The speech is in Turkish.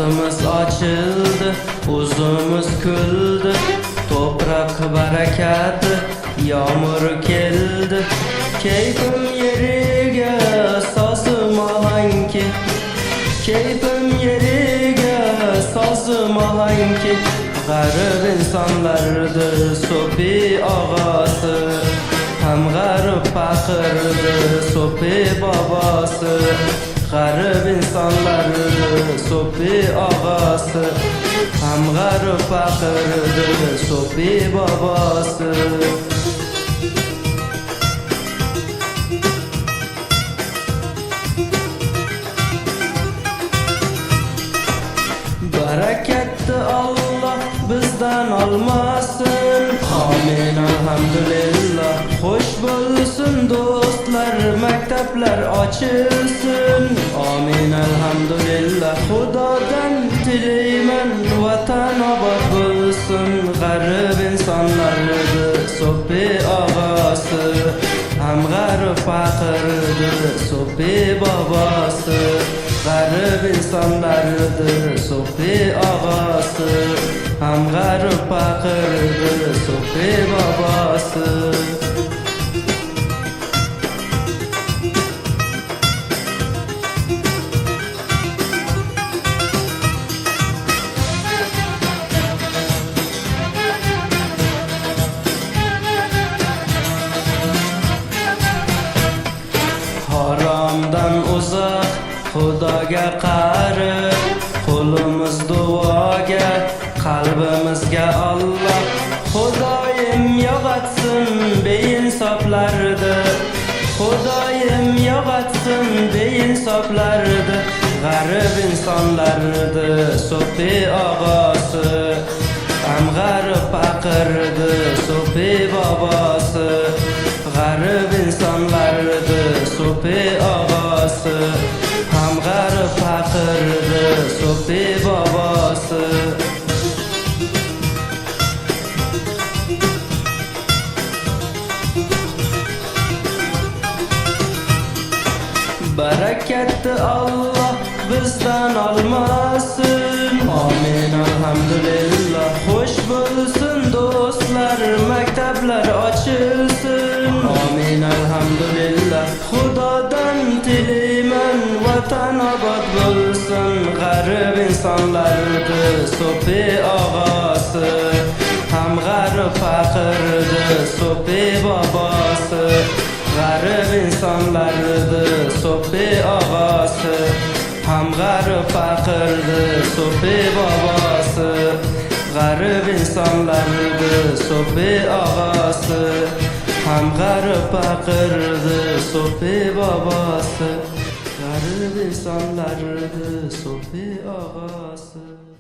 Ağzımız açıldı, uzumuz küldü. Toprak bereketi, yağmur geldi. Keyfim yeriga, sazım ahanki. Keyfim yeriga, sazım ahanki. Garip insanlardı Sopi ağası, hem garip fakirdi Sopi babası. Garip insanlardı Sopi ağası, hem garip fakirdi Sopi babası. Bereketli Allah bizden almasın. Amin elhamdülillah. Hoş bulsun dostlar, mektepler açılsın. Amin elhamdülillah. Hudadan dileymen vatan abad bulsun. Garip insanlardı Sopi ağası, hem garip fakirdi Sopi babası. Garip insanlardı Sopi ağası, hem garip fakirdi Sopi babası. Haramdan uzak, Xudoga qarib, qo'limiz duoga, qalbimizga Allah. Xudoyim yo'qotsin beinsoflarni, Xudoyim yo'qotsin beinsoflarni. G'arib insonlarni Sopi og'asi, ham g'arib faqirdi Sopi bobosi. G'arib insonlarni Sopi og'asi, ham g'arib faqirdi Sopi bobosi. Bereketli Allah bizden almasın. Amin elhamdülillah. Hoş bulsun dostlar, mektepler açılsın. Amin elhamdülillah. Xudodan dileymen vatan abad bulsun. Garip insanlardı Sopi ağası, hem garip fakirdi Sopi babası. Garip insanlardı Sopi ağası, hem garip fakirdi Sopi babası. Garip insanlardı Sopi ağası, hem garip fakirdi Sopi babası. Garip insanlardı Sopi ağası.